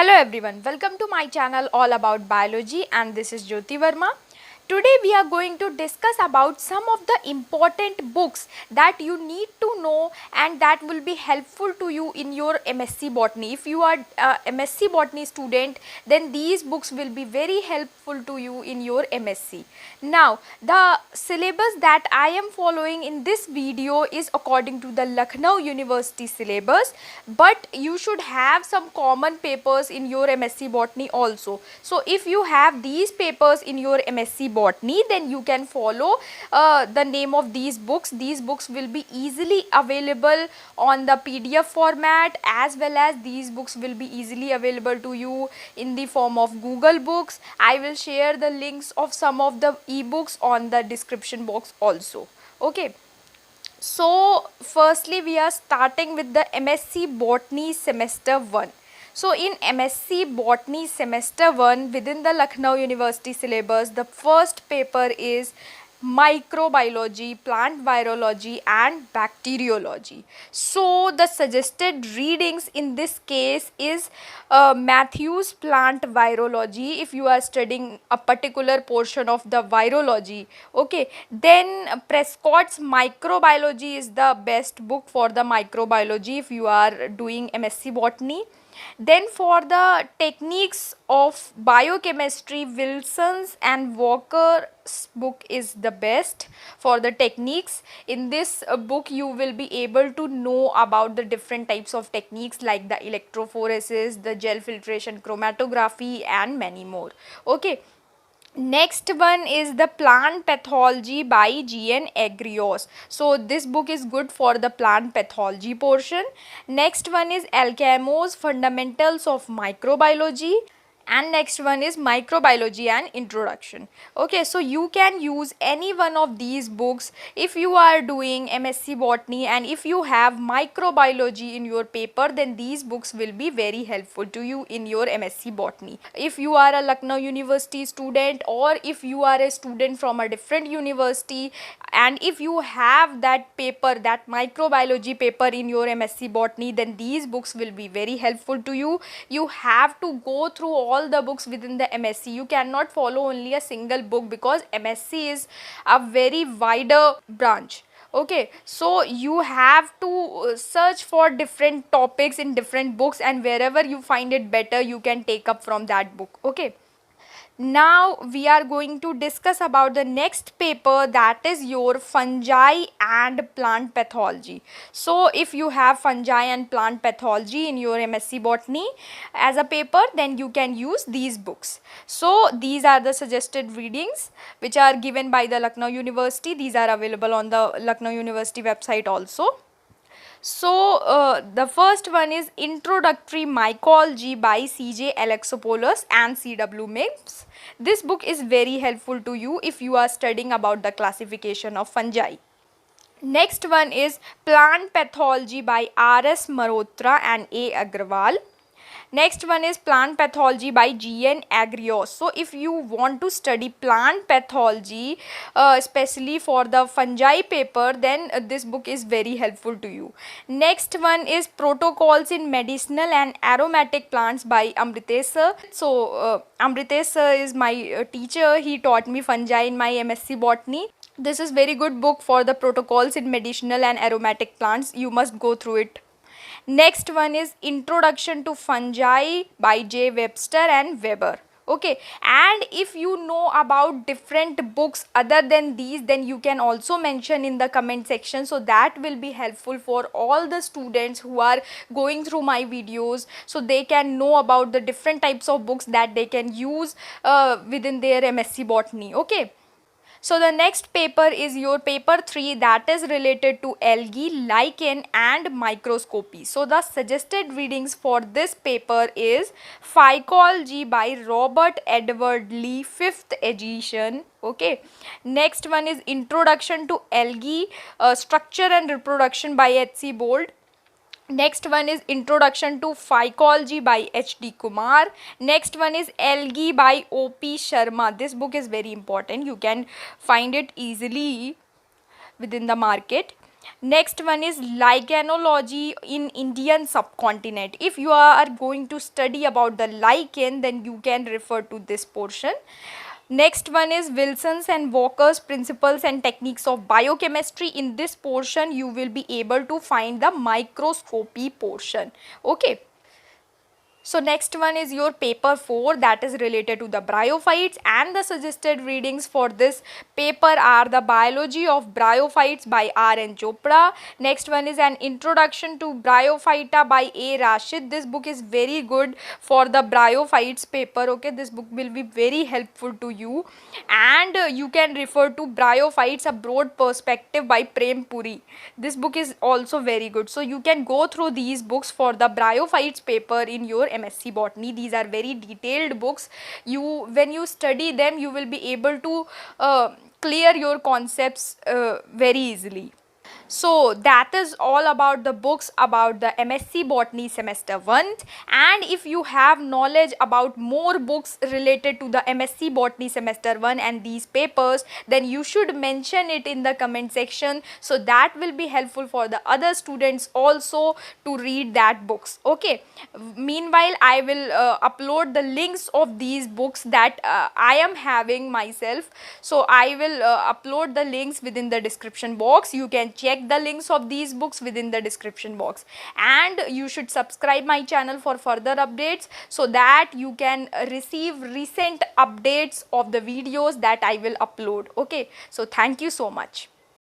Hello everyone, welcome to my channel all about biology, and this is Jyoti Verma. Today we are going to discuss about some of the important books that you need to know and that will be helpful to you in your MSc Botany. If you are a MSc Botany student, then these books will be very helpful to you in your MSc. Now, the syllabus that I am following in this video is according to the Lucknow University syllabus, but you should have some common papers in your MSc Botany also. So if you have these papers in your MSc Botany, then you can follow the name of these books. These books will be easily available on the PDF format, as well as these books will be easily available to you in the form of Google Books. I will share the links of some of the ebooks on the description box also. Okay. So firstly we are starting with the MSc Botany semester 1. So in MSc Botany semester 1 within the Lucknow University syllabus, the first paper is microbiology, plant virology and bacteriology. So the suggested readings in this case is Matthew's plant virology if you are studying a particular portion of the virology. Okay, then Prescott's microbiology is the best book for the microbiology if you are doing MSc Botany. Then for the techniques of biochemistry, Wilson's and Walker's book is the best for the techniques. In this book you will be able to know about the different types of techniques like the electrophoresis, the gel filtration, chromatography and many more. Okay. Next one is the plant pathology by G.N. Agrios. So this book is good for the plant pathology portion. Next one is Alcamo's Fundamentals of Microbiology. And next one is microbiology and introduction. Okay, so you can use any one of these books if you are doing MSc Botany, and if you have microbiology in your paper, then these books will be very helpful to you in your MSc Botany. If you are a Lucknow University student, or if you are a student from a different university, and if you have that paper, that microbiology paper in your MSc Botany, then these books will be very helpful to you. You have to go through all the books within the MSc. You cannot follow only a single book because MSc is a very wider branch. Okay, so you have to search for different topics in different books, and wherever you find it better, you can take up from that book. Okay. Now we are going to discuss about the next paper, that is your fungi and plant pathology. So if you have fungi and plant pathology in your MSc Botany as a paper, then you can use these books. So these are the suggested readings which are given by the Lucknow University. These are available on the Lucknow University website also. So the first one is Introductory Mycology by C.J. Alexopoulos and C.W. Mims. This book is very helpful to you if you are studying about the classification of fungi. Next one is Plant Pathology by R.S. Malhotra and A. Agrawal. Next one is Plant Pathology by G.N. Agrios. So if you want to study plant pathology, especially for the fungi paper, then this book is very helpful to you. Next one is Protocols in Medicinal and Aromatic Plants by Amritesh sir. So Amritesh sir is my teacher. He taught me fungi in my MSc Botany. This is very good book for the protocols in medicinal and aromatic plants. You must go through it. Next one is Introduction to Fungi by J. Webster and Weber. Okay, and if you know about different books other than these, then you can also mention in the comment section, so that will be helpful for all the students who are going through my videos, so they can know about the different types of books that they can use within their MSc Botany. Okay. So the next paper is your paper 3, that is related to algae, lichen and microscopy. So the suggested readings for this paper is Phycology by Robert Edward Lee, 5th edition. Okay. Next one is Introduction to Algae, Structure and Reproduction by H.C. Bold. Next one is Introduction to Phycology by H.D. Kumar. Next one is Algae by O.P. Sharma. This book is very important. You can find it easily within the market. Next one is lichenology in Indian subcontinent. If you are going to study about the lichen, then you can refer to this portion. Next one is Wilson's and Walker's principles and techniques of biochemistry. In this portion, you will be able to find the microscopy portion. Okay. So next one is your paper 4, that is related to the bryophytes, and the suggested readings for this paper are the biology of bryophytes by R.N. Chopra. Next one is an introduction to bryophyta by A. Rashid. This book is very good for the bryophytes paper. Okay, this book will be very helpful to you. And you can refer to Bryophytes, a broad perspective by Prem Puri. This book is also very good. So you can go through these books for the bryophytes paper in your MSc Botany. These are very detailed books. When you study them, you will be able to clear your concepts very easily. So that is all about the books about the MSc Botany semester 1. And if you have knowledge about more books related to the MSc Botany semester 1 and these papers, then you should mention it in the comment section, so that will be helpful for the other students also to read that books. Okay, meanwhile I will upload the links of these books that I am having myself. So I will upload the links within the description box. You can check the links of these books within the description box, and you should subscribe my channel for further updates, so that you can receive recent updates of the videos that I will upload. Okay, so thank you so much.